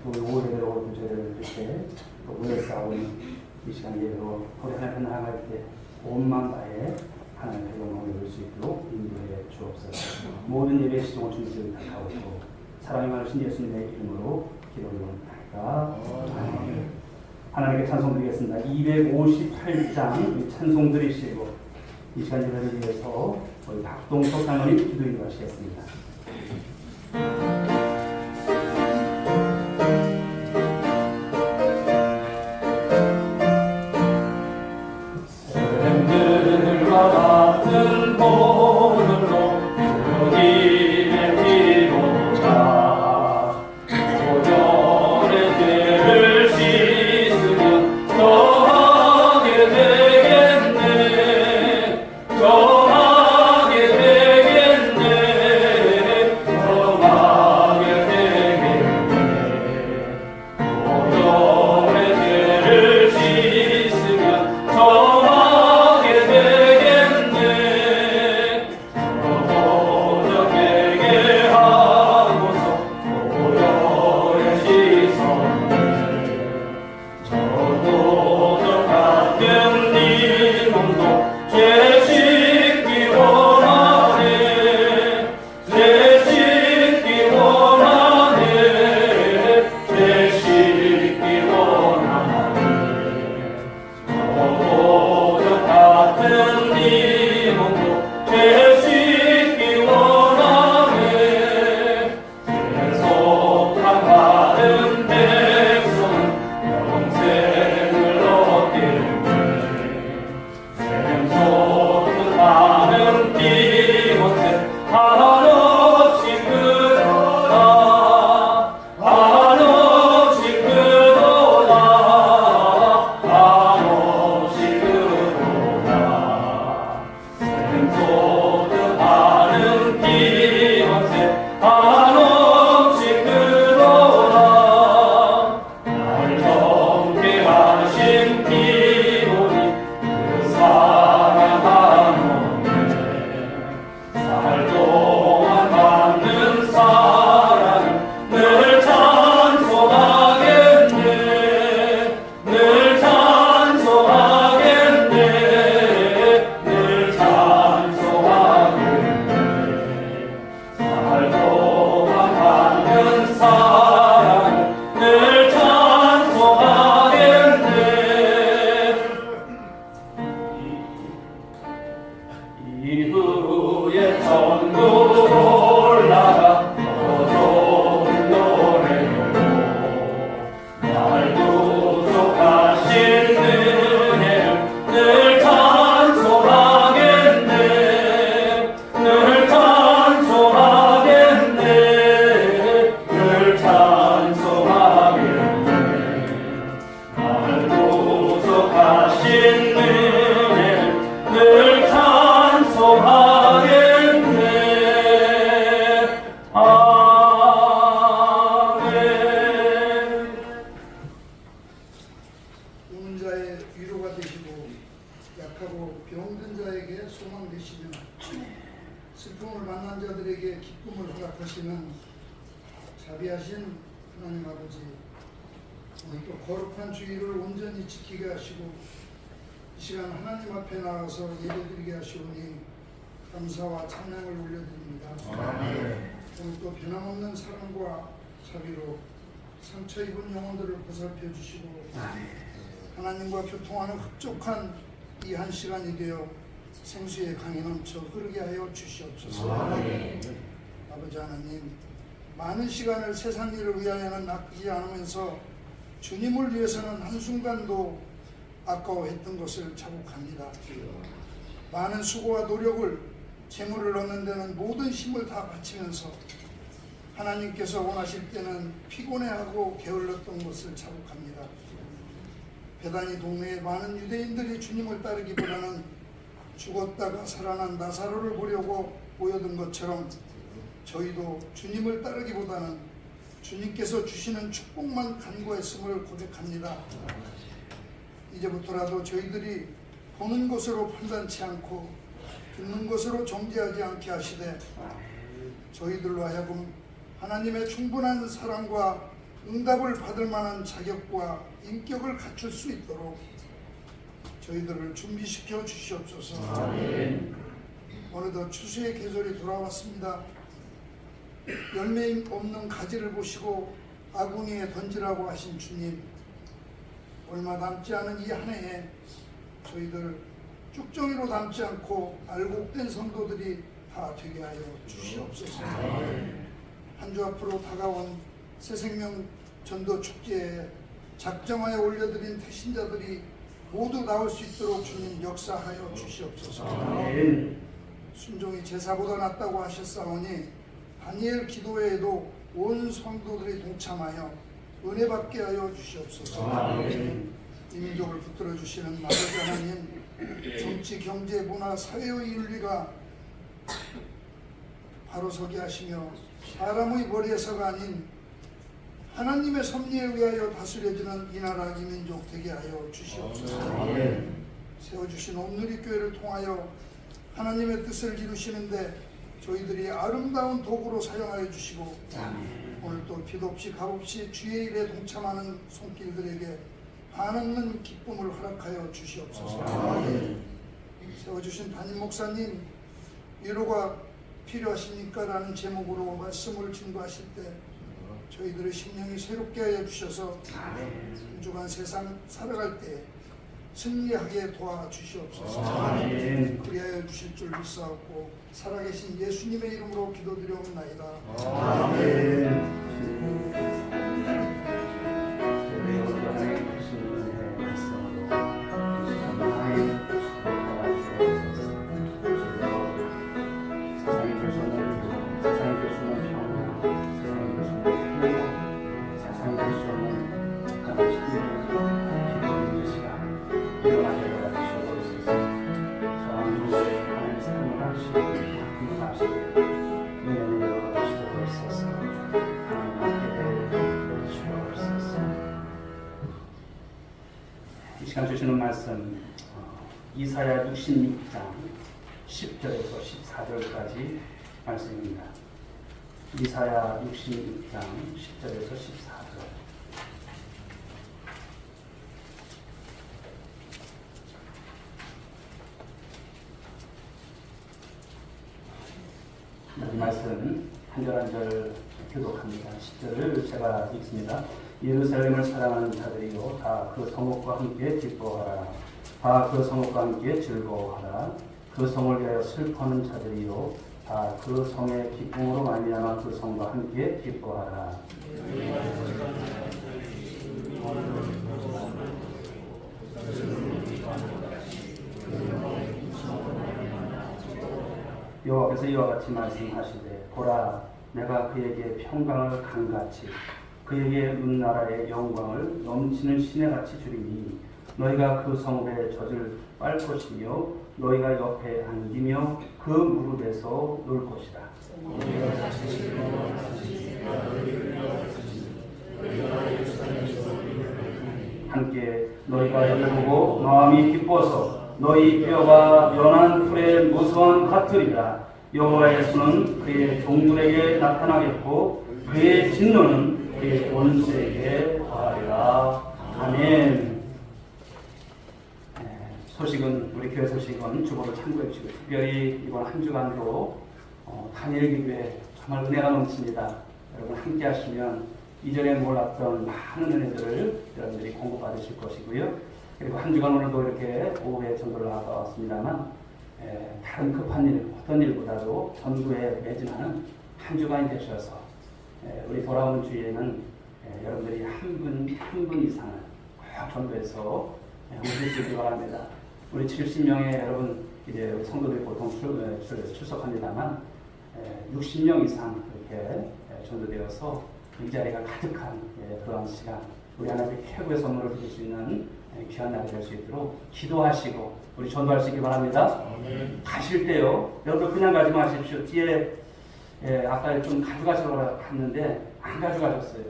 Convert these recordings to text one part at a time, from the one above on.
또 5예배로 저희를 이렇게 또 오래 싸운 이 시간 예배로 우리 하나님 나아갈 때 온 마음 다해 하나님의 영광을 누릴 수 있도록 인도해 주옵소서. 모든 예배 시종을 주님께 부탁하고 사랑이 많으신 예수님의 이름으로 기도드립니다. 아멘. 하나님께 찬송드리겠습니다. 258장 찬송 드리시고 이 시간 예배를 위해서 우리 박동석 장로님 기도 인도하시겠습니다. 같은 보늘로 주님의 피로 다 오늘의 죄를 씻으면 정하게 되겠네. 정하게 되겠네. 정하게 되겠네. 오늘의 죄를 씻으면 정하게 되겠네. 이후에 천국으로 올라가 더 좋은 노래로 날 구속하신 은혜를 늘 찬송하겠네. 늘 찬송하겠네. 늘 찬송하겠네. 날 구속하신 은혜를 늘 찬송하겠네. 아멘. 우는 자의 위로가 되시고 약하고 병든 자에게 소망 되시며 슬픔을 만난 자들에게 기쁨을 허락하시는 자비하신 하나님 아버지, 오늘 또 거룩한 주일을 온전히 지키게 하시고 이 시간 하나님 앞에 나와서 예배드리게 하시오니 감사와 찬양을 올려드립니다. 오늘 또 변함없는 사랑과 자비로 상처 입은 영혼들을 보살펴 주시고 하나님과 교통하는 흡족한 이 한 시간이 되어 생수의 강이 넘쳐 흐르게 하여 주시옵소서. 아버지 하나님, 많은 시간을 세상 일을 위하여는 아끼지 않으면서 주님을 위해서는 한순간도 아까워했던 것을 자복합니다. 많은 수고와 노력을 재물을 얻는 데는 모든 힘을 다 바치면서 하나님께서 원하실 때는 피곤해하고 게을렀던 것을 자복합니다. 베다니 동네에 많은 유대인들이 주님을 따르기보다는 죽었다가 살아난 나사로를 보려고 모여든 것처럼 저희도 주님을 따르기보다는 주님께서 주시는 축복만 간구했음을 고백합니다. 이제부터라도 저희들이 보는 것으로 판단치 않고 듣는 것으로 정죄하지 않게 하시되 저희들로 하여금 하나님의 충분한 사랑과 응답을 받을 만한 자격과 인격을 갖출 수 있도록 저희들을 준비시켜 주시옵소서. 어느덧 추수의 계절이 돌아왔습니다. 열매 없는 가지를 보시고 아궁이에 던지라고 하신 주님, 얼마 남지 않은 이 한 해에 저희들 쭉정이로 남지 않고 알곡된 성도들이 다 되게 하여 주시옵소서. 한 주 앞으로 다가온 새생명 전도 축제에 작정하여 올려드린 태신자들이 모두 나올 수 있도록 주님 역사하여 주시옵소서. 순종이 제사보다 낫다고 하셨사오니 다니엘 기도회에도 온 성도들이 동참하여 은혜 받게 하여 주시옵소서. 이 민족을 붙들어 주시는 아버지 하나님, 정치, 경제, 문화, 사회의 윤리가 바로 서게 하시며 사람의 머리에서가 아닌 하나님의 섭리에 의하여 다스려지는 이 나라 이 민족 되게 하여 주시옵소서. 세워주신 온누리교회를 통하여 하나님의 뜻을 이루시는데 저희들이 아름다운 도구로 사용하여 주시고 오늘도 빛없이 값없이 주의 일에 동참하는 손길들에게 한없는 기쁨을 허락하여 주시옵소서. 세워주신 담임 목사님, 위로가 필요하십니까? 라는 제목으로 말씀을 증거하실 때 저희들의 심령이 새롭게 하여 주셔서 한 주간 세상 살아갈 때 승리하게 도와주시옵소서. 그리하여 주실 줄 믿사옵고 살아계신 예수님의 이름으로 기도드려옵나이다. 아멘. 이 시간 주시는 말씀 이사야 66장 10절에서 14절까지 말씀입니다. 이사야 66장 10절에서 14절. 이 말씀 한 절 한 절 교독합니다. 10절을 제가 읽습니다. 예루살렘을 사랑하는 자들이요 다 그 성읍과 함께 기뻐하라. 다 그 성읍과 함께 즐거워하라. 그 성을 위하여 슬퍼하는 자들이요 다 그 성의 기쁨으로 말미암아 그 성과 함께 기뻐하라. 여호와께서 이와 같이 말씀하시되 보라 내가 그에게 평강을 강같이 그에게 은나라의 영광을 넘치는 시내같이 주리니 너희가 그 성읍의 젖을 빨 것이며 너희가 옆에 안기며 그 무릎에서 놀 것이다. 함께 너희가 이를 보고 마음이 기뻐서 너희 뼈가 연한 풀의 무수한 밭들이라. 여호와의 손은 그의 종들에게 나타나겠고 그의 진노는 그의 원수에게 더하리라. 아멘. 소식은 우리 교회 소식은 주보를 참고해 주시고 특별히 이번 한 주간도 다니엘 기도에 정말 은혜가 넘칩니다. 여러분 함께 하시면 이전에 몰랐던 많은 은혜들을 여러분들이 공급받으실 것이고요. 그리고 한 주간 오늘도 이렇게 오후에 전도를 나가왔습니다만 다른 급한 일, 어떤 일보다도 전도에 매진하는 한 주간이 되셔서 우리 돌아오는 주에는 여러분들이 한 분 이상을 꼭 전도해서 해주시기 바랍니다. 우리 70명의 여러분 이제 우리 성도들이 보통 출석합니다만 60명 이상 이렇게 전도되어서 이 자리가 가득한 그런 시간, 우리 하나님께 최고의 선물을 드릴 수 있는 귀한 날이 될 수 있도록 기도하시고 우리 전도하시기 바랍니다. 가실 때요, 여러분 그냥 가지 마십시오. 뒤에 아까 좀 가져가시려고 갔는데 안 가져가셨어요.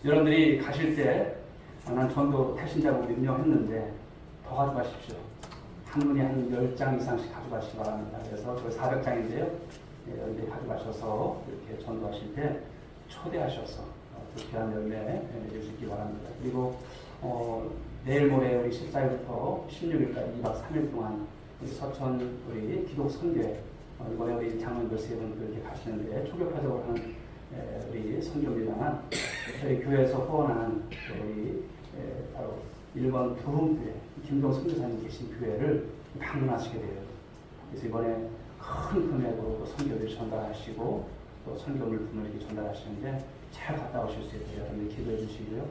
여러분들이 가실 때 난 전도 태신자고 몇 명 했는데 더 가져가십시오. 한 분이 한 10장 이상씩 가져가시기 바랍니다. 그래서 저희 400장인데요. 여러분들이 가져가셔서 이렇게 전도하실 때 초대하셔서 귀한 열매 맺을 수 있기 바랍니다. 그리고 내일 모레 우리 14일부터 16일까지 2박 3일 동안 우리 서천 우리 기독 선교회 이번에 우리 장로님들 세 분들 이렇게 가시는데 초교파적으로 하는 우리 선교입니다만 저희 교회에서 후원하는 우리 바로 일본 부흥교회 김동 선교사님 계신 교회를 방문하시게 돼요. 그래서 이번에 큰 금액으로 또 선교를 전달하시고 또 선교 물품을 이렇게 전달하시는데 잘 갔다 오실 수 있도록 여러분들 기도해 주시고요.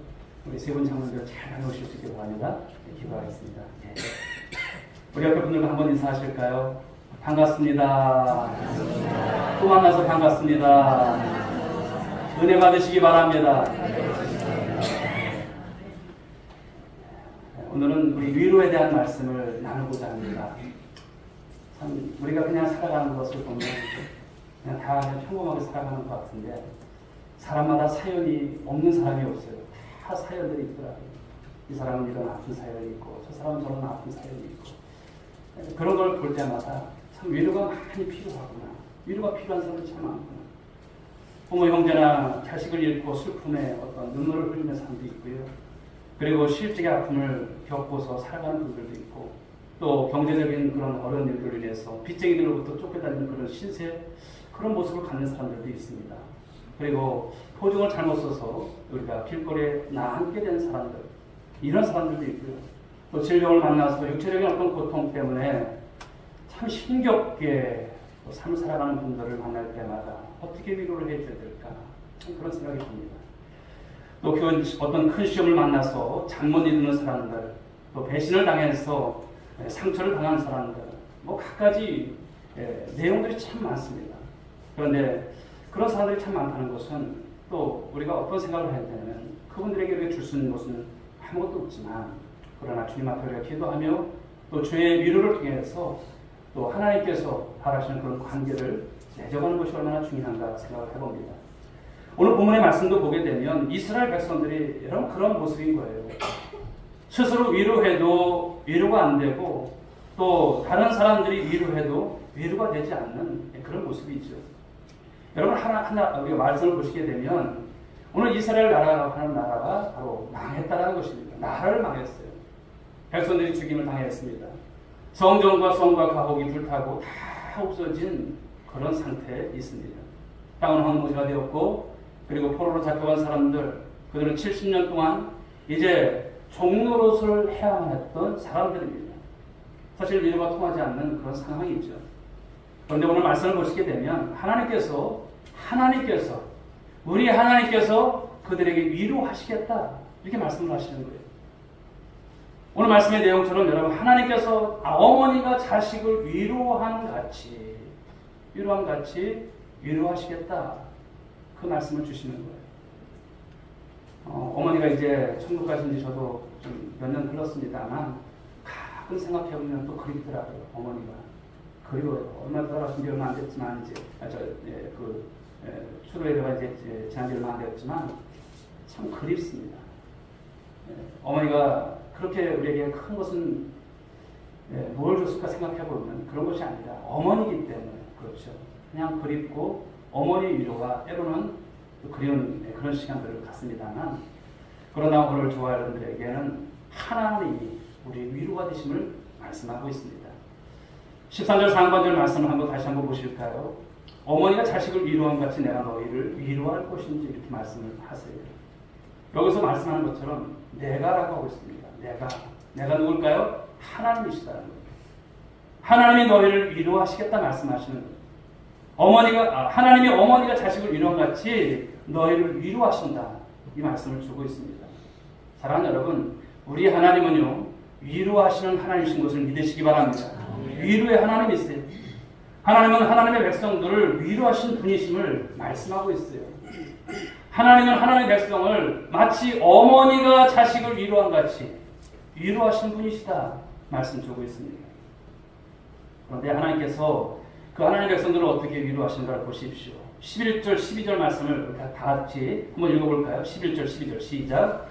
우리 세 분 장로님들 잘 다녀오실 수 있게 바랍니다. 기도하겠습니다. 네. 우리 옆에 분들과 한번 인사하실까요? 반갑습니다. 또 만나서 반갑습니다. 은혜 받으시기 바랍니다. 오늘은 우리 위로에 대한 말씀을 나누고자 합니다. 참 우리가 그냥 살아가는 것을 보면 그냥 다 평범하게 살아가는 것 같은데 사람마다 사연이 없는 사람이 없어요. 다 사연들이 있더라고요. 이 사람은 이런 아픈 사연이 있고 저 사람은 저런 아픈 사연이 있고 그런 걸 볼 때마다 참 위로가 많이 필요하구나. 위로가 필요한 사람이 참 많구나. 부모 형제나 자식을 잃고 슬픔에 어떤 눈물을 흘리는 사람도 있고요. 그리고 실직의 아픔을 겪고서 살아가는 분들도 있고 또 경제적인 그런 어려운 일들로 인해서 빚쟁이들로부터 쫓겨다니는 그런 신세 그런 모습을 갖는 사람들도 있습니다. 그리고 포종을 잘못 써서 우리가 길거리에 나앉게 된 사람들 이런 사람들도 있고요. 또 질병을 만나서 육체적인 어떤 고통 때문에 참 힘겹게 삶을 살아가는 분들을 만날 때마다 어떻게 위로를 해줘야 될까 참 그런 생각이 듭니다. 또 어떤 큰 시험을 만나서 잘못 이루는 사람들 또 배신을 당해서 상처를 당한 사람들 뭐 갖가지 내용들이 참 많습니다. 그런데 그런 사람들이 참 많다는 것은 또 우리가 어떤 생각을 해야 되냐면 그분들에게 줄 수 있는 것은 아무것도 없지만 그러나 주님 앞에 우리가 기도하며 또 주의 위로를 통해서 또 하나님께서 바라시는 그런 관계를 맺어가는 것이 얼마나 중요한가 생각을 해봅니다. 오늘 본문의 말씀도 보게 되면 이스라엘 백성들이 여러분 그런 모습인 거예요. 스스로 위로해도 위로가 안 되고 또 다른 사람들이 위로해도 위로가 되지 않는 그런 모습이죠. 여러분 하나 우리가 말씀을 보시게 되면 오늘 이스라엘 나라가 하는 나라가 바로 망했다라는 것입니다. 나라를 망했어요. 백성들이 죽임을 당했습니다. 성전과 성과 가옥이 불타고 다 없어진 그런 상태에 있습니다. 땅은 황무지가 되었고 그리고 포로로 잡혀간 사람들 그들은 70년 동안 이제 종노릇을 해야만 했던 사람들입니다. 사실 위로가 통하지 않는 그런 상황이죠. 그런데 오늘 말씀을 보시게 되면 하나님께서 우리 하나님께서 그들에게 위로하시겠다 이렇게 말씀을 하시는 거예요. 오늘 말씀의 내용처럼 여러분 하나님께서 어머니가 자식을 위로함 같이 위로하시겠다 그 말씀을 주시는 거예요. 어머니가 이제 천국 가신 지 저도 좀 몇 년 흘렀습니다만 가끔 생각해보면 또 그립더라고요. 어머니가 그리워요. 얼마 돌아가신 지 얼마 안 됐지만 이제 추로에가 이제 지난 지 얼마 안 됐지만 참 그립습니다. 어머니가 그렇게 우리에게 큰 것은 뭘 줬을까 생각해보면 그런 것이 아니라 어머니이기 때문에 그렇죠. 그냥 그립고 어머니 위로가 때로는 그리운 그런 시간들을 갖습니다만 그러나 오늘 저와 여러분들에게는 하나님이 우리 위로가 되심을 말씀하고 있습니다. 13절 상반절 말씀을 다시 한번 보실까요? 어머니가 자식을 위로한 같이 내가 너희를 위로할 것인지 이렇게 말씀을 하세요. 여기서 말씀하는 것처럼 내가라고 하고 있습니다. 내가 누굴까요? 하나님이시다는 거예요. 하나님이 너희를 위로하시겠다 말씀하시는 거예요. 하나님이 어머니가 자식을 위로한 같이 너희를 위로하신다 이 말씀을 주고 있습니다. 사랑하는 여러분, 우리 하나님은요 위로하시는 하나님이신 것을 믿으시기 바랍니다. 위로의 하나님이세요. 하나님은 하나님의 백성들을 위로하신 분이심을 말씀하고 있어요. 하나님은 하나님의 백성을 마치 어머니가 자식을 위로한 같이 위로하신 분이시다 말씀 주고 있습니다. 그런데 하나님께서 그 하나님의 백성들을 어떻게 위로하시는가를 보십시오. 11절 12절 말씀을 다 같이 한번 읽어볼까요? 11절 12절 시작.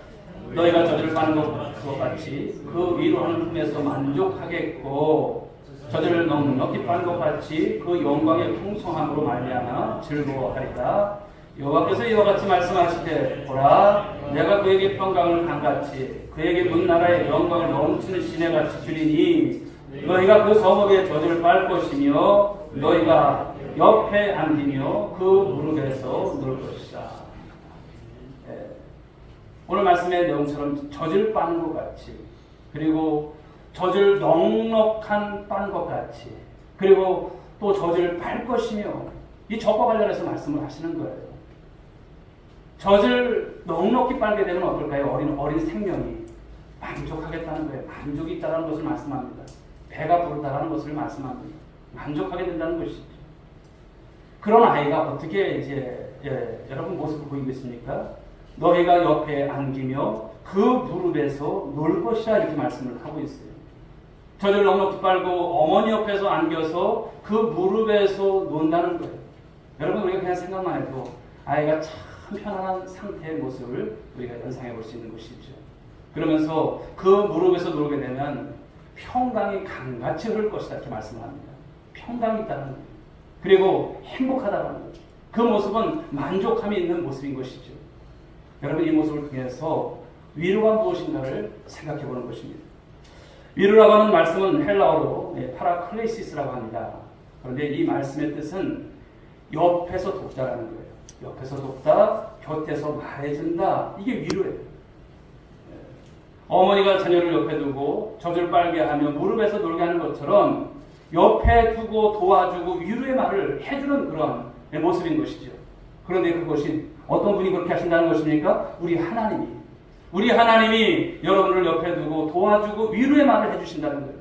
너희가 저주를 받는 것 같이 그 위로하는 품에서 만족하겠고 저주를 넉넉히 받는 것 같이 그 영광의 풍성함으로 말미암아 즐거워하리라. 여호와께서 이와 같이 말씀하시되 보라 내가 그에게 평강을 강같이 그에게 문 나라의 영광을 넘치는 시내같이 주리니 너희가 그 성읍의 젖을 빨 것이며 너희가 옆에 앉으며 그 무릎에서 놀 것이다. 오늘 말씀의 내용처럼 젖을 빠는 것 같이 그리고 젖을 넉넉한 빤 것 같이 그리고 또 젖을 빨 것이며 이 젖과 관련해서 말씀을 하시는 거예요. 젖을 넉넉히 빨게 되면 어떨까요? 어린 생명이 만족하겠다는 거예요. 만족이 있다는 것을 말씀합니다. 배가 부르다라는 것을 말씀합니다. 만족하게 된다는 것이죠. 그런 아이가 어떻게 여러분 모습을 보이고 있습니까? 너희가 옆에 안기며 그 무릎에서 놀 것이라 이렇게 말씀을 하고 있어요. 젖을 넉넉히 빨고 어머니 옆에서 안겨서 그 무릎에서 논다는 거예요. 여러분 우리가 그냥 생각만 해도 아이가 참 편안한 상태의 모습을 우리가 연상해 볼 수 있는 것이죠. 그러면서 그 무릎에서 놀게 되면 평강이 강같이 흐를 것이다 이렇게 말씀합니다. 평강이 있다는 거예요. 그리고 행복하다는 거예요. 그 모습은 만족함이 있는 모습인 것이죠. 여러분 이 모습을 통해서 위로가 무엇인가를 생각해 보는 것입니다. 위로라고 하는 말씀은 헬라어로 파라클레시스라고 합니다. 그런데 이 말씀의 뜻은 옆에서 돕다라는 거예요. 옆에서 돕다, 곁에서 말해준다. 이게 위로예요. 어머니가 자녀를 옆에 두고 젖을 빨게 하며 무릎에서 놀게 하는 것처럼 옆에 두고 도와주고 위로의 말을 해주는 그런 모습인 것이죠. 그런데 그것이 어떤 분이 그렇게 하신다는 것입니까? 우리 하나님이 여러분을 옆에 두고 도와주고 위로의 말을 해주신다는 거예요.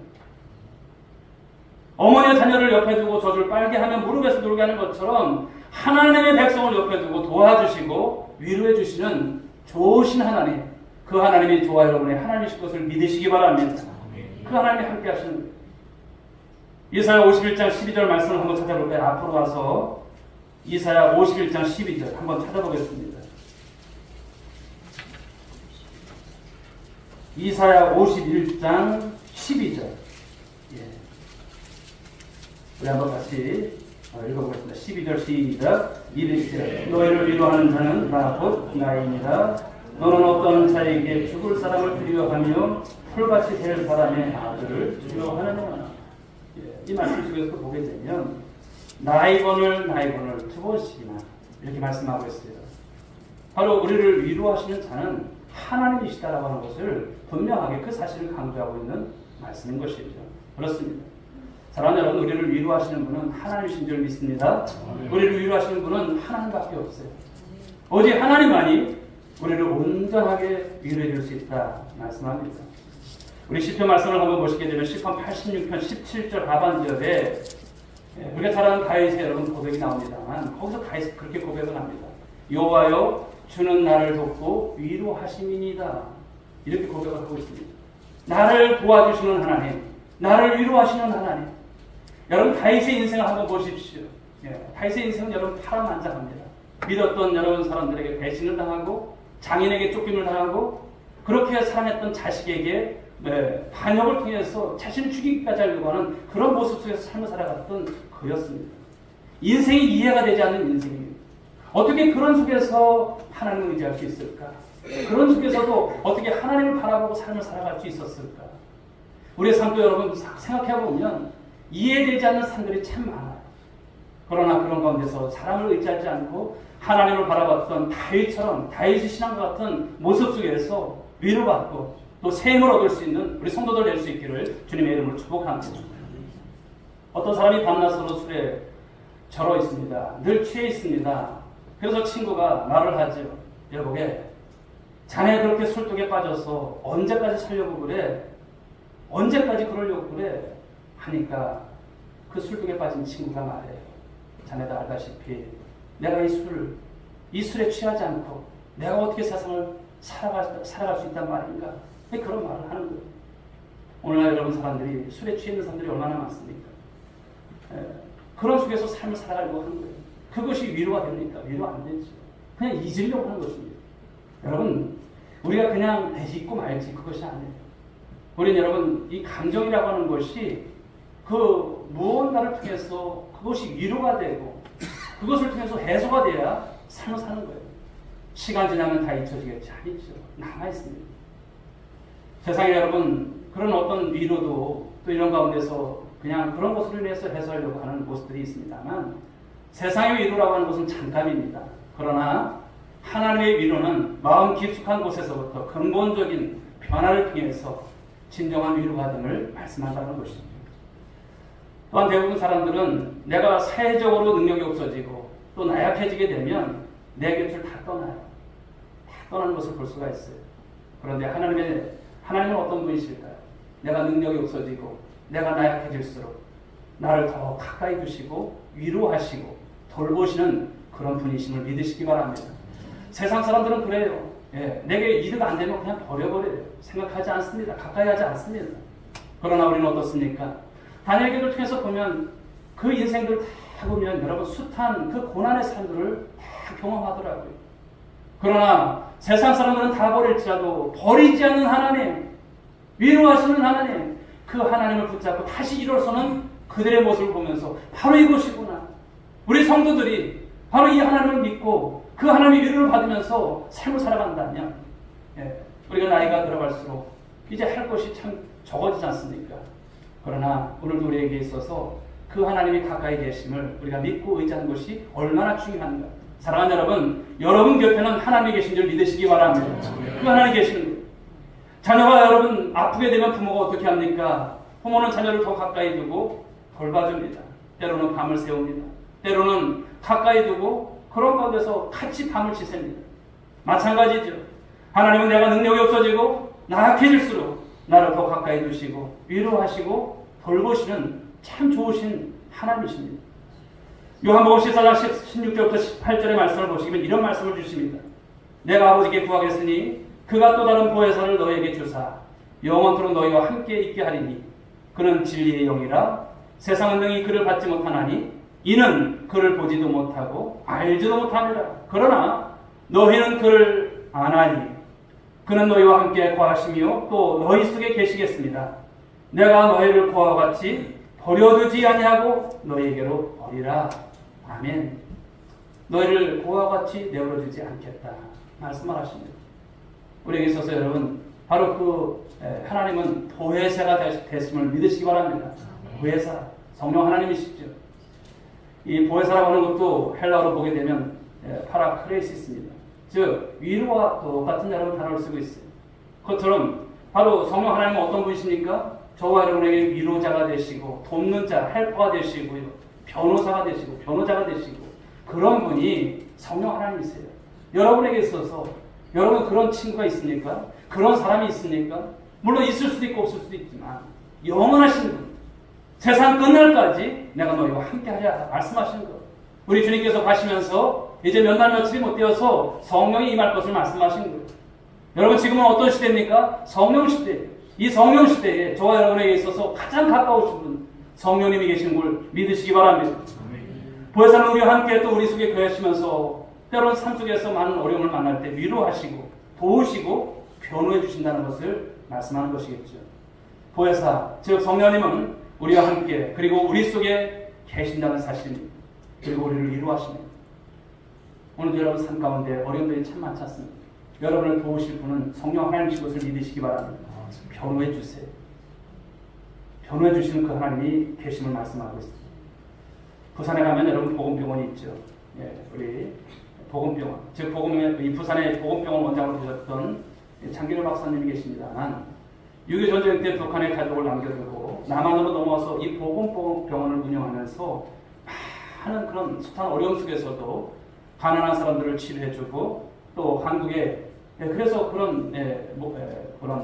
어머니와 자녀를 옆에 두고 젖을 빨게 하며 무릎에서 놀게 하는 것처럼 하나님의 백성을 옆에 두고 도와주시고 위로해 주시는 좋으신 하나님, 그 하나님이 저와 여러분의 하나님이실 것을 믿으시기 바랍니다. 그 하나님이 함께 하시는 거예요. 이사야 51장 12절 말씀을 한번 찾아볼까요? 앞으로 와서 이사야 51장 12절 한번 찾아보겠습니다. 이사야 51장 12절. 우리 한번 같이 읽어보겠습니다. 12절 시작. 이르시되 너희를 위로하는 자는 나 곧 나이니라. 너는 어떤 자에게 죽을 사람을 두려워하며 풀같이 될 사람의 아들을 두려워하느냐. 이 말씀 속에서 보게 되면 나이번을 두 번씩이나 이렇게 말씀하고 있어요. 바로 우리를 위로하시는 자는 하나님이시다라고 하는 것을 분명하게 그 사실을 강조하고 있는 말씀인 것이죠. 그렇습니다. 사랑하는 여러분, 우리를 위로하시는 분은 하나님이신 줄 믿습니다. 우리를 위로하시는 분은 하나님밖에 없어요. 오직 하나님만이 우리를 온전하게 위로해 줄 수 있다 말씀합니다. 우리 시편 말씀을 한번 보시게 되면 시편 86편 17절 하반절에 우리가 잘 아는 다윗의 여러분 고백이 나옵니다만 거기서 다윗이 그렇게 고백을 합니다. 여호와여 주는 나를 돕고 위로하심이니이다. 이렇게 고백을 하고 있습니다. 나를 도와주시는 하나님, 나를 위로하시는 하나님. 여러분 다윗의 인생을 한번 보십시오. 다윗의 인생은 여러분 파란만장합니다. 믿었던 여러분 사람들에게 배신을 당하고 장인에게 쫓김을 당하고 그렇게 사랑했던 자식에게 반역을 통해서 자신을 죽이기까지 하려고 하는 그런 모습 속에서 삶을 살아갔던 그였습니다. 인생이 이해가 되지 않는 인생입니다. 어떻게 그런 속에서 하나님을 의지할 수 있을까? 그런 속에서도 어떻게 하나님을 바라보고 삶을 살아갈 수 있었을까? 우리의 삶도 여러분 생각해보면 이해되지 않는 삶들이 참 많아요. 그러나 그런 가운데서 사람을 의지하지 않고 하나님을 바라봤던 다윗처럼 다윗의 신앙과 같은 모습 속에서 위로받고 또 새 힘을 얻을 수 있는 우리 성도들 될 수 있기를 주님의 이름으로 축복합니다. 어떤 사람이 밤낮으로 술에 절어 있습니다. 늘 취해 있습니다. 그래서 친구가 말을 하죠. 여보게 자네 그렇게 술독에 빠져서 언제까지 살려고 그래? 언제까지 그러려고 그래? 하니까 그 술독에 빠진 친구가 말해요. 자네도 알다시피 내가 이 술에 취하지 않고 내가 어떻게 세상을 살아갈 수 있단 말인가? 그런 말을 하는 거예요. 오늘날 여러분 사람들이 술에 취해 있는 사람들이 얼마나 많습니까? 그런 속에서 삶을 살아가려고 하는 거예요. 그것이 위로가 됩니까? 위로 안 되죠. 그냥 잊으려고 하는 것입니다. 여러분 우리가 그냥 대지 있고 말지 그것이 아니에요. 우리는 여러분 이 감정이라고 하는 것이 그 무언가를 통해서 그것이 위로가 되고 그것을 통해서 해소가 돼야 삶을 사는 거예요. 시간 지나면 다 잊혀지겠지? 아니죠. 남아있습니다. 세상에 여러분, 그런 어떤 위로도 또 이런 가운데서 그냥 그런 것으로 인해서 해소하려고 하는 모습들이 있습니다만, 세상의 위로라고 하는 것은 잠깐입니다. 그러나 하나님의 위로는 마음 깊숙한 곳에서부터 근본적인 변화를 통해서 진정한 위로가 됨을 말씀한다는 것입니다. 또한 대부분 사람들은 내가 사회적으로 능력이 없어지고 또 나약해지게 되면 내 곁을 다 떠나요. 다 떠나는 것을 볼 수가 있어요. 그런데 하나님은 어떤 분이실까요? 내가 능력이 없어지고 내가 나약해질수록 나를 더 가까이 두시고 위로하시고 돌보시는 그런 분이심을 믿으시기 바랍니다. 세상 사람들은 그래요. 내게 이득 안 되면 그냥 버려버려요. 생각하지 않습니다. 가까이 하지 않습니다. 그러나 우리는 어떻습니까? 다니엘기를 통해서 보면 그 인생들 다 보면 여러분 숱한 그 고난의 삶들을 다 경험하더라고요. 그러나 세상 사람들은 다 버릴지라도 버리지 않는 하나님, 위로하시는 하나님, 그 하나님을 붙잡고 다시 일어서는 그들의 모습을 보면서 바로 이것이구나. 우리 성도들이 바로 이 하나님을 믿고 그 하나님의 위로를 받으면서 삶을 살아간다면 우리가 나이가 들어갈수록 이제 할 것이 참 적어지지 않습니까? 그러나 오늘도 우리에게 있어서 그 하나님이 가까이 계심을 우리가 믿고 의지하는 것이 얼마나 중요한가. 사랑하는 여러분, 여러분 곁에는 하나님이 계신 줄 믿으시기 바랍니다. 그 하나님이 계시는 거예요. 자녀가 여러분 아프게 되면 부모가 어떻게 합니까? 부모는 자녀를 더 가까이 두고 돌봐줍니다. 때로는 밤을 새웁니다. 때로는 가까이 두고 그런 가운데서 같이 밤을 지새웁니다. 마찬가지죠. 하나님은 내가 능력이 없어지고 나약해질수록 나를 더 가까이 두시고 위로하시고 돌보시는 참 좋으신 하나님이십니다. 요한복음 14장 16절부터 18절의 말씀을 보시면 이런 말씀을 주십니다. 내가 아버지께 구하겠으니 그가 또 다른 보혜사를 너희에게 주사 영원토록 너희와 함께 있게 하리니 그는 진리의 영이라 세상은 능히 그를 받지 못하나니 이는 그를 보지도 못하고 알지도 못합니다. 그러나 너희는 그를 아나니 그는 너희와 함께 거하시며 또 너희 속에 계시겠습니다. 내가 너희를 그와 같이 버려두지 아니하고 너희에게로 버리라. 아멘. 너희를 그와 같이 내버려두지 않겠다 말씀을 하십니다. 우리에게 있어서 여러분 바로 그 하나님은 보혜사가 되심을 믿으시기 바랍니다. 보혜사, 성령 하나님이시죠. 이 보혜사라고 하는 것도 헬라어로 보게 되면 파라크레이시스입니다. 즉 위로와 똑같은 여러분 단어를 쓰고 있어요. 그것처럼 바로 성령 하나님은 어떤 분이십니까? 저와 여러분에게 위로자가 되시고 돕는 자, 헬퍼가 되시고요. 변호사가 되시고 변호자가 되시고 그런 분이 성령 하나님이세요. 여러분에게 있어서 여러분 그런 친구가 있습니까? 그런 사람이 있습니까? 물론 있을 수도 있고 없을 수도 있지만 영원하신 분, 세상 끝날까지 내가 너희와 함께하리라 말씀하시는 것. 우리 주님께서 가시면서 이제 몇 날 며칠이 못 되어서 성령이 임할 것을 말씀하신 거예요. 여러분 지금은 어떤 시대입니까? 성령 시대예요. 이 성령 시대에 저와 여러분에게 있어서 가장 가까우신 분 성령님이 계신 걸 믿으시기 바랍니다. 보혜사는 우리와 함께 또 우리 속에 거하시면서 때로는 삶 속에서 많은 어려움을 만날 때 위로하시고 도우시고 변호해 주신다는 것을 말씀하는 것이겠죠. 보혜사, 즉 성령님은 우리와 함께 그리고 우리 속에 계신다는 사실입니다. 그리고 우리를 위로하십니다. 오늘도 여러분 삶 가운데 어려움들이 참 많지 않습니까? 여러분을 도우실 분은 성령 하나님이신 것을 믿으시기 바랍니다. 변호해 주세요. 변호해 주시는 그 하나님이 계심을 말씀하고 있습니다. 부산에 가면 여러분 보건병원이 있죠. 우리 보건병원, 즉 이 부산의 보건병원 원장으로 계셨던 장기렬 박사님이 계십니다만 6.25 전쟁 때 북한의 가족을 남겨두고 남한으로 넘어와서 이 보건병원을 운영하면서 많은 그런 숱한 어려움 속에서도 가난한 사람들을 치료해주고 또 한국에 그래서 그런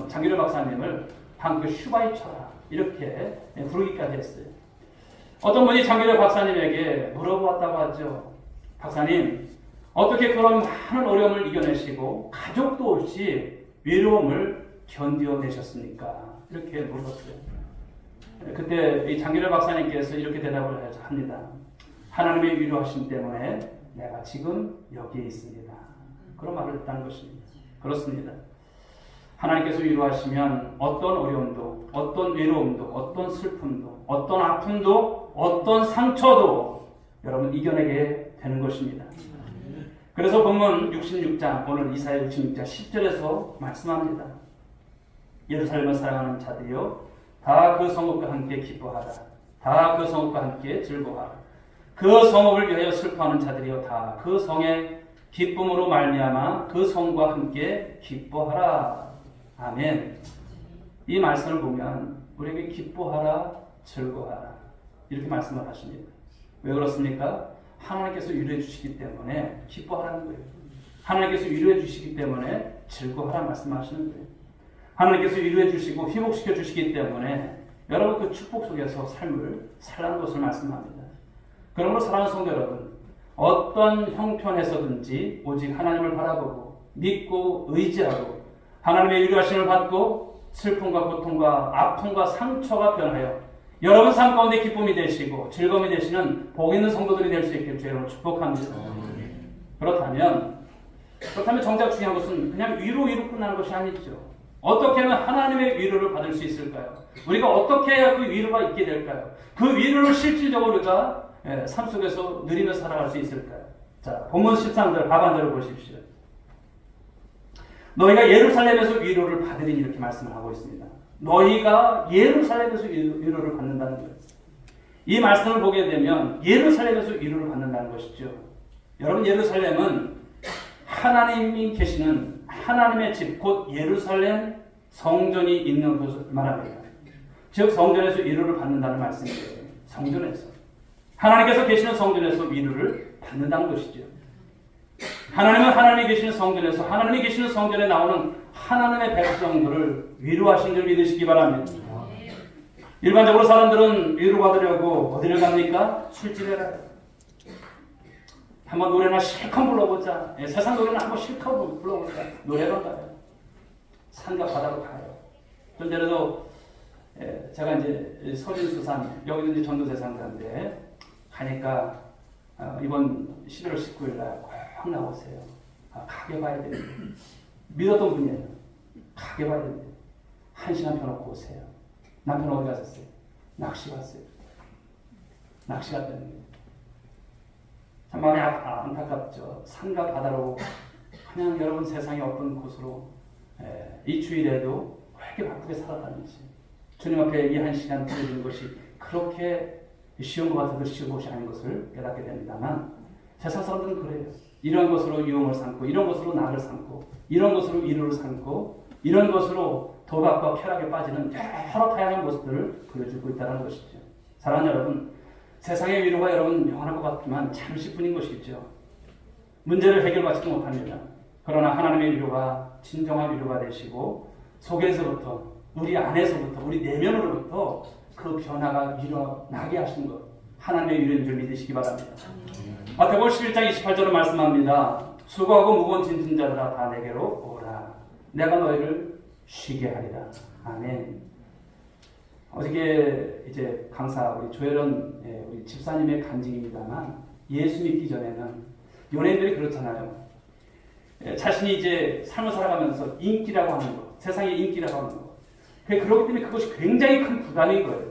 장기렬 박사님을 한국의 슈바이처라 이렇게 부르기까지 했어요. 어떤 분이 장기렬 박사님에게 물어보았다고 하죠. 박사님, 어떻게 그런 많은 어려움을 이겨내시고 가족도 없이 외로움을 견뎌내셨습니까? 이렇게 물었어요. 그때 이 장기렬 박사님께서 이렇게 대답을 합니다. 하나님의 위로하심 때문에 내가 지금 여기에 있습니다. 그런 말을 했다는 것입니다. 그렇습니다. 하나님께서 위로하시면 어떤 어려움도, 어떤 외로움도, 어떤 슬픔도, 어떤 아픔도, 어떤 상처도 여러분 이겨내게 되는 것입니다. 그래서 본문 66장, 오늘 이사야 66장 10절에서 말씀합니다. 예루살렘을 사랑하는 자들이여 다 그 성읍과 함께 기뻐하라. 다 그 성읍과 함께 즐거워하라. 그 성읍을 위하여 슬퍼하는 자들이여 다 그 성의 기쁨으로 말미암아 그 성과 함께 기뻐하라. 아멘. 이 말씀을 보면 우리에게 기뻐하라, 즐거워하라 이렇게 말씀을 하십니다. 왜 그렇습니까? 하나님께서 위로해 주시기 때문에 기뻐하라는 거예요. 하나님께서 위로해 주시기 때문에 즐거워하라 말씀하시는 거예요. 하나님께서 위로해 주시고 회복시켜 주시기 때문에 여러분 그 축복 속에서 삶을 살라는 것을 말씀합니다. 그러므로 사랑하는 성도 여러분, 어떤 형편에서든지 오직 하나님을 바라보고 믿고 의지하고 하나님의 위로하심을 받고 슬픔과 고통과 아픔과 상처가 변하여 여러분 삶 가운데 기쁨이 되시고 즐거움이 되시는 복 있는 성도들이 될 수 있기를 주의 이름으로 축복합니다. 그렇다면 정작 중요한 것은 그냥 위로 끝나는 것이 아니죠. 어떻게 하면 하나님의 위로를 받을 수 있을까요? 우리가 어떻게 해야 그 위로가 있게 될까요? 그 위로를 실질적으로 우리가 삶 속에서 누리며 살아갈 수 있을까요? 자, 본문 13절 하반절을 보십시오. 너희가 예루살렘에서 위로를 받으리니 이렇게 말씀을 하고 있습니다. 너희가 예루살렘에서 위로를 받는다는 거예요. 이 말씀을 보게 되면 예루살렘에서 위로를 받는다는 것이죠. 여러분, 예루살렘은 하나님이 계시는 하나님의 집, 곧 예루살렘 성전이 있는 곳을 말합니다. 즉 성전에서 위로를 받는다는 말씀이에요. 성전에서 하나님께서 계시는 성전에서 위로를 받는다는 것이죠. 하나님은 하나님이 계시는 성전에서 하나님이 계시는 성전에 나오는 하나님의 백성들을 위로하신 줄 믿으시기 바랍니다. 일반적으로 사람들은 위로받으려고 어디를 갑니까? 술집에 가요. 한번 노래나 실컷 불러보자. 세상 노래는 한번 실컷 불러보자. 노래방 가요. 산과 바다로 가요. 좀 전에도 제가 이제 서진수산, 여기도 이제 전도대상자인데 가니까 이번 11월 19일 날 꼭 나오세요. 가게 봐야 됩니다. 믿었던 분이에요. 가게 봐야 됩니다. 1시간 펴놓고 오세요. 남편 어디 가셨어요? 낚시 갔어요. 낚시 갔다는 거예요. 참 마음이 안타깝죠. 산과 바다로 그냥 여러분 세상의 어떤 곳으로 이 주일에도 왜 이렇게 바쁘게 살아다니지. 주님 앞에 이 1시간 드리는 것이 그렇게 쉬운 것 같아도 쉬운 것이 아닌 것을 깨닫게 됩니다만 세상 사람들은 그래요. 이런 것으로 유흥을 삼고 이런 것으로 나를 삼고 이런 것으로 위로를 삼고 이런 것으로 도박과 쾌락에 빠지는 여러 다양한 모습들을 보여주고 있다는 것이죠. 사랑하는 여러분, 세상의 위로가 여러분 영원할 것 같지만 잠시뿐인 것이죠. 문제를 해결받지도 못합니다. 그러나 하나님의 위로가 진정한 위로가 되시고 속에서부터 우리 안에서부터 우리 내면으로부터 그 변화가 일어나게 하시는 것, 하나님의 위로인 줄 믿으시기 바랍니다. 마태복음 11장 28절은 말씀합니다. 수고하고 무거운 짐진 자들아 다 내게로 오라. 내가 너희를 쉬게 하리라. 아멘. 어저께 이제 강사 우리 조혜련 우리 집사님의 간증입니다만 예수 믿기 전에는 연예인들이 그렇잖아요. 자신이 이제 삶을 살아가면서 인기라고 하는 것, 세상의 인기라고 하는 것. 그렇기 때문에 그것이 굉장히 큰 부담인 거예요.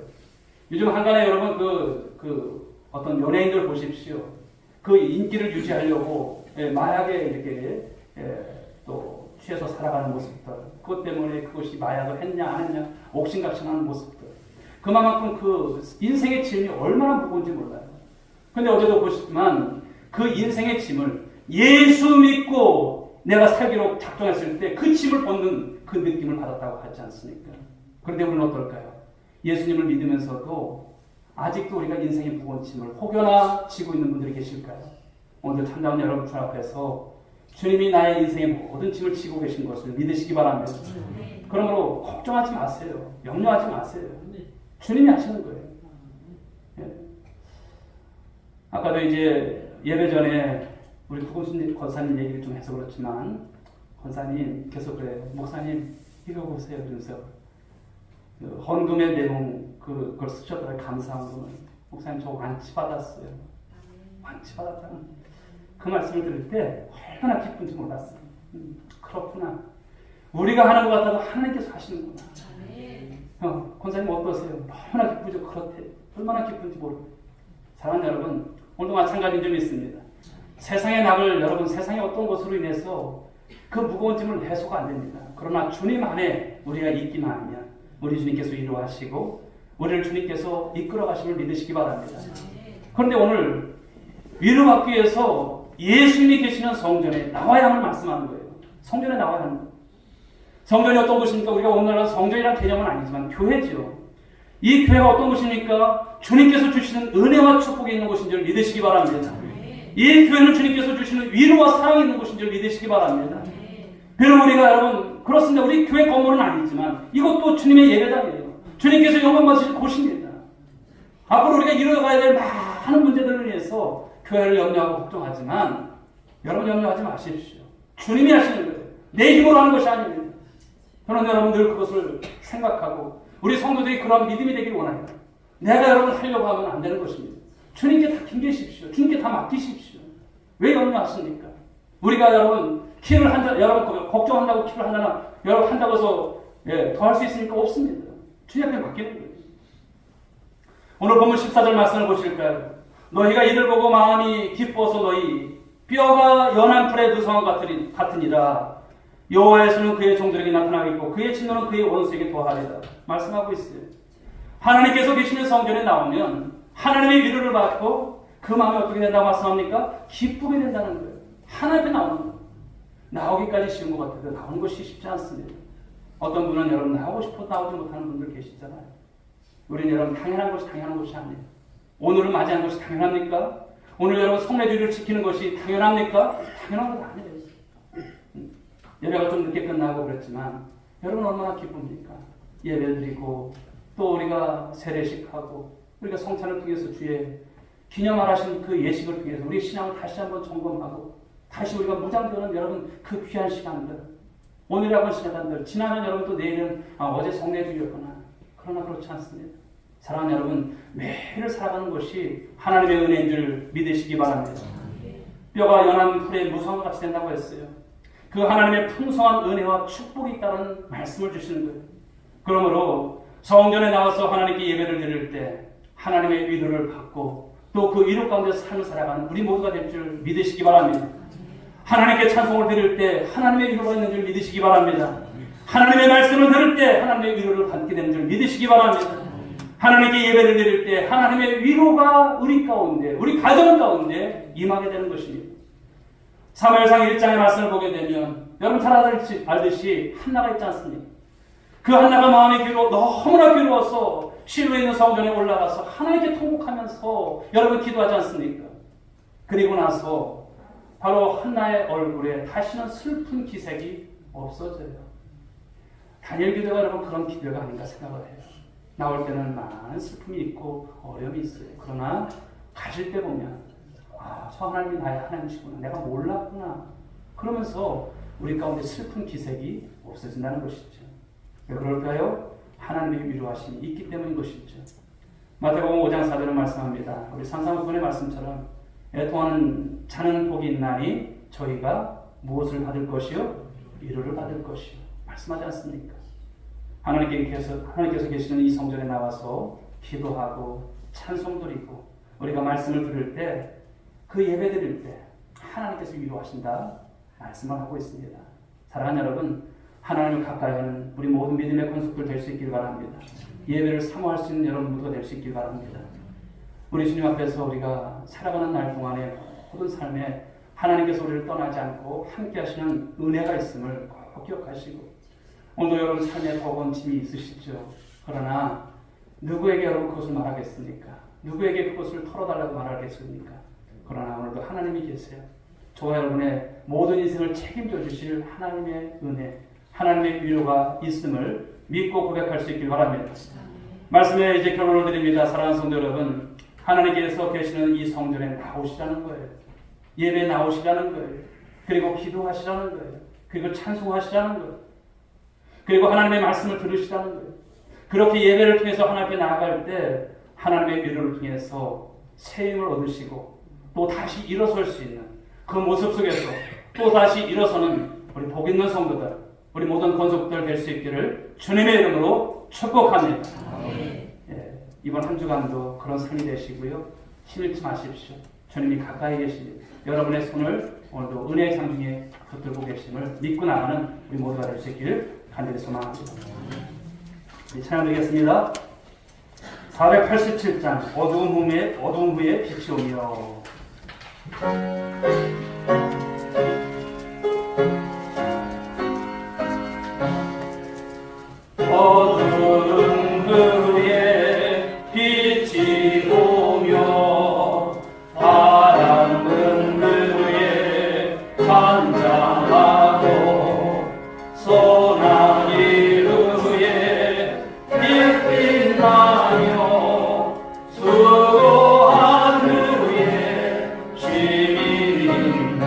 요즘 한간에 여러분 그 어떤 연예인들 보십시오. 그 인기를 유지하려고 마약에 이렇게 또 취해서 살아가는 모습들, 그것 때문에 그것이 마약을 했냐 안 했냐 옥신각신하는 모습들, 그만큼 그 인생의 짐이 얼마나 무거운지 몰라요. 근데 어제도 보시지만 그 인생의 짐을 예수 믿고 내가 살기로 작정했을 때 그 짐을 벗는 그 느낌을 받았다고 하지 않습니까? 그런데 우리는 어떨까요? 예수님을 믿으면서도 아직도 우리가 인생의 무거운 짐을 혹여나 지고 있는 분들이 계실까요? 오늘 참다운 여러분 주 앞에서 주님이 나의 인생의 모든 짐을 지고 계신 것을 믿으시기 바랍니다. 그러므로 걱정하지 마세요. 염려하지 마세요. 주님이 하시는 거예요. 아까도 이제 예배 전에 우리 구금순 권사님 얘기를 좀 해서 그렇지만 권사님 계속 그래요. 목사님 이거 보세요. 그러면서 그 헌금의 내용 그걸 쓰셨더라. 감사한 거는 목사님 저 완치 받았어요. 완치 받았다는 그 말씀을 들을 때 얼마나 기쁜지 몰랐어요. 그렇구나. 우리가 하는 것 같아도 하나님께서 하시는구나. 권사님 어떠세요? 너무나 기쁘죠. 그렇대. 얼마나 기쁜지 모르고. 사랑하는 여러분, 오늘도 마찬가지인 점이 있습니다. 세상의 낙을 여러분 세상의 어떤 것으로 인해서 그 무거운 짐을 해소가 안 됩니다. 그러나 주님 안에 우리가 있기만 하면 우리 주님께서 위로하시고 우리를 주님께서 이끌어 가심을 믿으시기 바랍니다. 그런데 오늘 위로받기 위해서 예수님이 계시는 성전에 나와야 함을 말씀하는 거예요. 성전에 나와야 하는 거예요. 성전이 어떤 곳입니까? 우리가 오늘날 성전이라는 개념은 아니지만 교회죠. 이 교회가 어떤 곳입니까? 주님께서 주시는 은혜와 축복이 있는 곳인 줄 믿으시기 바랍니다. 이 교회는 주님께서 주시는 위로와 사랑이 있는 곳인 줄 믿으시기 바랍니다. 비록 우리가 여러분 그렇습니다. 우리 교회 건물은 아니지만 이것도 주님의 예배당이에요. 주님께서 영광 받으실 곳입니다. 앞으로 우리가 이루어가야 될 많은 문제들을 위해서 교회를 염려하고 걱정하지만 여러분 염려하지 마십시오. 주님이 하시는 거예요. 내 힘으로 하는 것이 아닙니다. 저는 여러분 늘 그것을 생각하고 우리 성도들이 그런 믿음이 되길 원해요. 내가 여러분 하려고 하면 안 되는 것입니다. 주님께 다 맡기십시오. 주님께 다 맡기십시오. 왜 염려하십니까? 우리가 여러분 키를 여러분 걱정한다고 키를 여러분 한다고 해서 더 할 수 있으니까 없습니다. 주님 앞에 맡기는 거예요. 오늘 본문 14절 말씀을 보실까요? 너희가 이를 보고 마음이 기뻐서 너희 뼈가 연한 풀의 누수함 같으니라. 여호와의 손은 그의 종들에게 나타나겠고 그의 진노는 그의 원수에게 더하리라. 말씀하고 있어요. 하나님께서 계시는 성전에 나오면 하나님의 위로를 받고 그 마음이 어떻게 된다고 말씀합니까? 기쁘게 된다는 거예요. 하나님 앞에 나오는 거예요. 나오기까지 쉬운 것 같아도 나오는 것이 쉽지 않습니다. 어떤 분은 여러분 나오고 싶어도 나오지 못하는 분들 계시잖아요. 우리는 여러분 당연한 것이 아니에요. 오늘을 맞이하는 것이 당연합니까? 오늘 여러분 성례주의를 지키는 것이 당연합니까? 당연한 건 아니에요. 예배가 좀 늦게 끝나고 그랬지만 여러분 얼마나 기쁩니까? 예배드리고 또 우리가 세례식하고 우리가 성찬을 통해서 주의 기념하신 그 예식을 통해서 우리 신앙을 다시 한번 점검하고 다시 우리가 무장되는 여러분 그 귀한 시간들 오늘이라고 시간들 지나면 여러분 또 내일은 어제 성례주의였구나. 그러나 그렇지 않습니다. 사랑하는 여러분 매일을 살아가는 것이 하나님의 은혜인 줄 믿으시기 바랍니다. 뼈가 연한 풀의 무성함 같이 된다고 했어요. 그 하나님의 풍성한 은혜와 축복이 있다는 말씀을 주시는 거예요. 그러므로 성전에 나와서 하나님께 예배를 드릴 때 하나님의 위로를 받고 또 그 위로 가운데 삶을 살아가는 우리 모두가 될 줄 믿으시기 바랍니다. 하나님께 찬송을 드릴 때 하나님의 위로가 있는 줄 믿으시기 바랍니다. 하나님의 말씀을 들을 때 하나님의 위로를 받게 되는 줄 믿으시기 바랍니다. 하나님께 예배를 드릴 때 하나님의 위로가 우리 가운데 우리 가정 가운데 임하게 되는 것입니다. 사무엘상 1장의 말씀을 보게 되면 여러분 잘 알듯이 한나가 있지 않습니까? 그 한나가 마음이 너무나 괴로워서 실로에 있는 성전에 올라가서 하나님께 통곡하면서 여러분 기도하지 않습니까? 그리고 나서 바로 한나의 얼굴에 다시는 슬픈 기색이 없어져요. 다니엘 기도가 여러분 그런 기도가 아닌가 생각을 해요. 나올 때는 많은 슬픔이 있고 어려움이 있어요. 그러나 가실 때 보면 저 하나님이 나의 하나님이시구나. 내가 몰랐구나. 그러면서 우리 가운데 슬픈 기색이 없어진다는 것이죠. 왜 그럴까요? 하나님의 위로하심이 있기 때문인 것이죠. 마태복음 5장 4절은 말씀합니다. 우리 산사무분의 말씀처럼 애통하는 자는 복이 있나니 저희가 무엇을 받을 것이요? 위로를 받을 것이요. 말씀하지 않습니까? 하나님께서 계시는 이 성전에 나와서 기도하고 찬송 드리고 우리가 말씀을 들을 때 그 예배 드릴 때 하나님께서 위로하신다 말씀을 하고 있습니다. 사랑하는 여러분 하나님을 가까이 하는 우리 모든 믿음의 권속들 될 수 있길 바랍니다. 예배를 사모할 수 있는 여러분 모두가 될 수 있길 바랍니다. 우리 주님 앞에서 우리가 살아가는 날 동안에 모든 삶에 하나님께서 우리를 떠나지 않고 함께 하시는 은혜가 있음을 꼭 기억하시고 오늘 여러분 삶에 버거운 짐이 있으시죠. 그러나 누구에게 여러분 그것을 말하겠습니까? 누구에게 그것을 털어달라고 말하겠습니까? 그러나 오늘도 하나님이 계세요. 저와 여러분의 모든 인생을 책임져 주실 하나님의 은혜, 하나님의 위로가 있음을 믿고 고백할 수 있길 바랍니다. 말씀에 이제 결론을 드립니다. 사랑하는 성도 여러분, 하나님께서 계시는 이 성전에 나오시라는 거예요. 예배에 나오시라는 거예요. 그리고 기도하시라는 거예요. 그리고 찬송하시라는 거예요. 그리고 하나님의 말씀을 들으시라는 거예요. 그렇게 예배를 통해서 하나님께 나아갈 때 하나님의 위로를 통해서 새 힘을 얻으시고 또 다시 일어설 수 있는 그 모습 속에서 또 다시 일어서는 우리 복 있는 성도들, 우리 모든 권속들 될 수 있기를 주님의 이름으로 축복합니다. 이번 한 주간도 그런 삶이 되시고요. 힘 잃지 마십시오. 주님이 가까이 계시 여러분의 손을 오늘도 은혜의 상중에 붙들고 계심을 믿고 나가는 우리 모두가 될 수 있기를 간절히 소망합니다. 찬양 드리겠습니다. 487장 어두운 후에 빛이 오며. 어두운 후에 빛이 오며 바람 분 후에 찬양하고 소나기 후에 빛 나며 수고한 후에 쉼이 있네.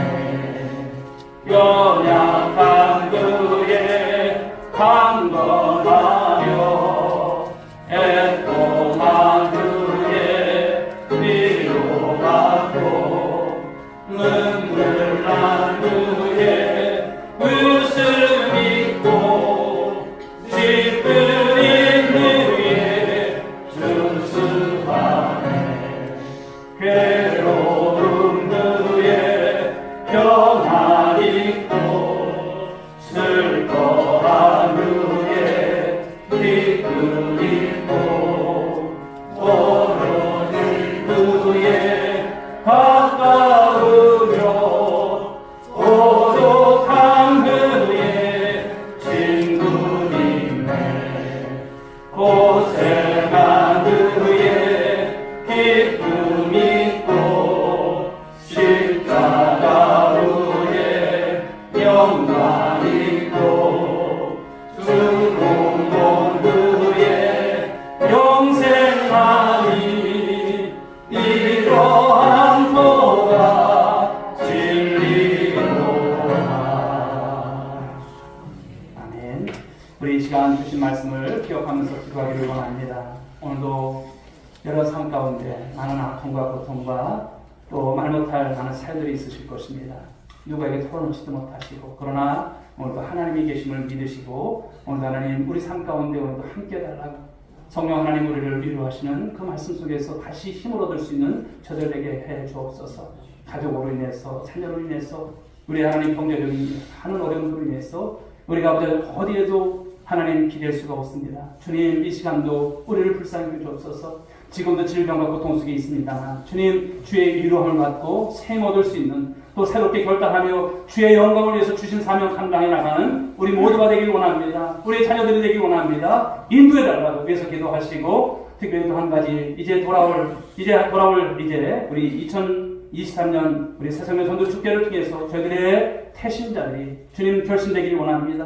연약한 후에 강건하여 애통한 후에 위로받고 눈물 난 후에 웃음 있고 찌푸린 후에 준수하네. 괴로움 후에 평안 있고 슬퍼한 후에 기쁨 있고 멀어진 후에 가까우며 고독한 후에 친구 있네. 고생한 후에 기쁨 있고 십자가 후에 영광 있고 죽음 본 후에 영생하니 이러한 도가 진리로다. 아멘. 우리 이 시간 주신 말씀을 기억하면서 기도하기를 원합니다. 오늘도 여러 삶 가운데 많은 아픔과 고통과 또 말 못할 많은 사연들이 있으실 것입니다. 누구에게 털어놓지도 못하시고, 그러나 오늘도 하나님이 계심을 믿으시고, 오늘도 하나님 우리 삶 가운데 오늘도 함께 해달라고 성령 하나님 우리를 위로하시는 그 말씀 속에서 다시 힘을 얻을 수 있는 저들에게 해 주옵소서. 가족으로 인해서, 자녀로 인해서, 우리 하나님 경제적인 하는 어려움으로 인해서 우리가 어디에도 하나님 기댈 수가 없습니다. 주님, 이 시간도 우리를 불쌍히 주옵소서. 지금도 질병과 고통 속에 있습니다만 주님, 주의 위로함을 받고 생 얻을 수 있는, 또 새롭게 결단하며 주의 영광을 위해서 주신 사명 감당해 나가는 우리 모두가 되길 원합니다. 우리 자녀들이 되길 원합니다. 인도해 달라고 위해서 기도하시고, 특별히 또 한 가지, 이제 돌아올 우리 2023년 우리 새성령 전도 축제를 통해서 저희들의 태신자들이 주님 결심되길 원합니다.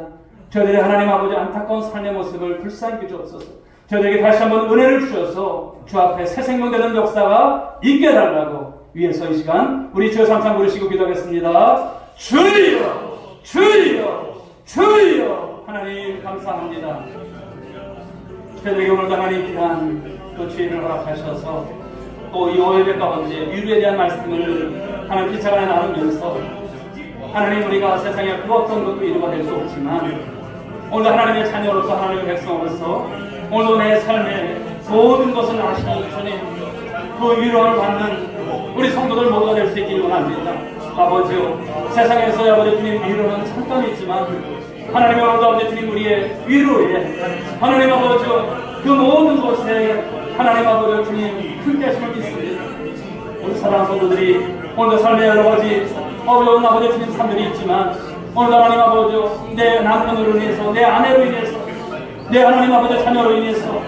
저희들의 하나님 아버지 안타까운 삶의 모습을 불쌍히 주옵소서. 저희들에게 다시 한번 은혜를 주셔서 주 앞에 새 생명되는 역사가 있게 해달라고 위해서 이 시간 우리 주여 삼창 부르시고 기도하겠습니다. 주여, 주여, 주여. 하나님 감사합니다. 저희들에게 오늘도 하나님 귀한 또 주의를 허락하셔서 또 이 오예배 가운데 위로에 대한 말씀을 하나님 기차간에 나누면서 하나님, 우리가 세상에 그 어떤 것도 이루가 될 수 없지만 오늘 하나님의 자녀로서, 하나님의 백성으로서 오늘 내 삶의 모든 것을 아시는 주님, 그 위로를 받는 우리 성도들 모두가 될 수 있기를 원합니다. 아버지요, 세상에서 아버지 주님 위로는 잠깐 있지만 하나님의 아버지 주님 우리의 위로에 하나님 아버지요 그 모든 곳에 하나님 아버지 주님 함께하심을 믿습니다. 우리 사랑하는 성도들이 오늘도 삶의 여러 가지 어려운 아버지 주님 삶들이 있지만 오늘 하나님 아버지 내 남편으로 인해서, 내 아내로 인해서, 내 하나님 아버지 자녀로 인해서,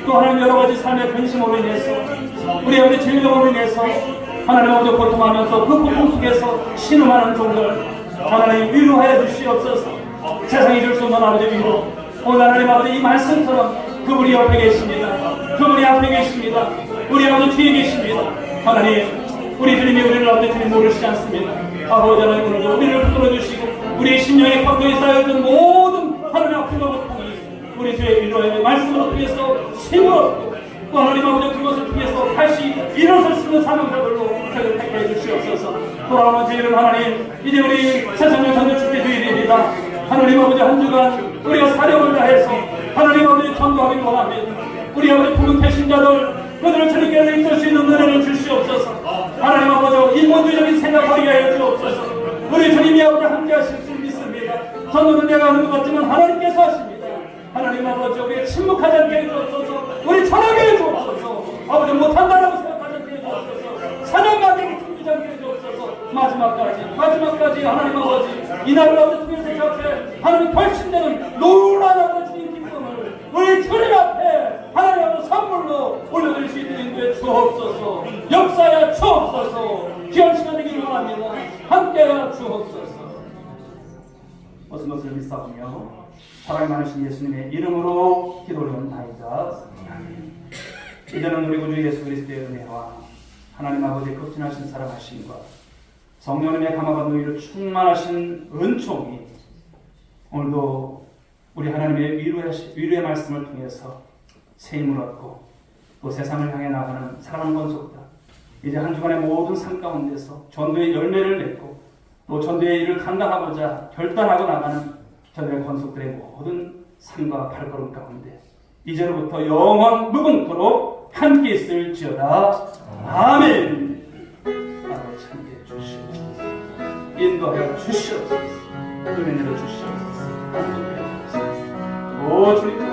또 하나님 여러 가지 삶의 근심으로 인해서, 우리 아버지 질병으로 인해서 하나님 아버지 고통하면서 그 고통 속에서 신음하는 종들 하나님 위로해 주시옵소서. 세상이 줄 수 없는 아버지 위로, 오늘 하나님 아버지 이 말씀처럼 그분이 옆에 계십니다. 그분이 앞에 계십니다. 우리 아버지 뒤에 계십니다. 하나님, 우리 주님이 우리를 아버지 주님 모르시지 않습니다. 아버지 하나님, 오늘도 우리를 붙들어주시고 우리 심령의 각도에 쌓여있던 모든 하나님의 아픔과 고통이 우리 주의 위로의 말씀으로 통해서 힘으로 또 하나님 아버지 그것을 통해서 다시 일어설 수 있는 사명자들로 저희를 택해 주시옵소서. 돌아오는 주일은 하나님, 이제 우리 새성령 전도 축제 주일입니다. 하나님 아버지 한 주간 우리가 사력을 다해서 하나님 아버지 전도하기를 원합니다. 우리 아버지 부른 태신자들, 그들을 주님께서 이끌 수 있는 은혜를 주시옵소서. 하나님 아버지 인본주의적인 생각 버리게 하여 주옵소서. 우리 주님이 앞으로 함께 하실 줄 믿습니다. 전도는 내가 하는 것 같지만 하나님께서 하십니다. 하나님 아버지 우리 침묵하지 않게 해주옵소서. 우리 전하게 해주옵소서. 아버지 못한다라고 생각하지 않게 해주옵소서. 사냥마귀를 tum기지 않게 해주옵소서. 마지막까지 하나님 아버지 이날을 아버지 통해서 잡게 하나님 결심되는 놀라운 아버지 주님 기쁨을 우리 주님 앞에 하나님 아버지 선물로 올려드릴 수 있는 인도에 주옵소서. 역사에 주옵소서. 귀한 시간 되기를 원합니다. 함께하여 주옵소서. 모든 것을 믿사오며 사랑이 많으신 예수님의 이름으로 기도드리옵나이다. 아멘. 이제는 우리 구주 예수 그리스도의 은혜와 하나님 아버지의 극진하신 사랑하심과 성령님의 감화받는 의로 충만하신 은총이 오늘도 우리 하나님의 위로의 말씀을 통해서 새 힘을 얻고 또 세상을 향해 나가는 사랑하는 권속들 이제 한 주간의 모든 삶 가운데서 전도의 열매를 맺고 또 전도의 일을 감당하고자 결단하고 나가는 저들의 권속들의 모든 삶과 발걸음 가운데 이제로부터 영원 무궁토록 함께 있을지어다. 아멘. 아버지 함께 주시옵소서. 인도하여 주시옵소서. 은혜 내려 주시옵소서. 오 주님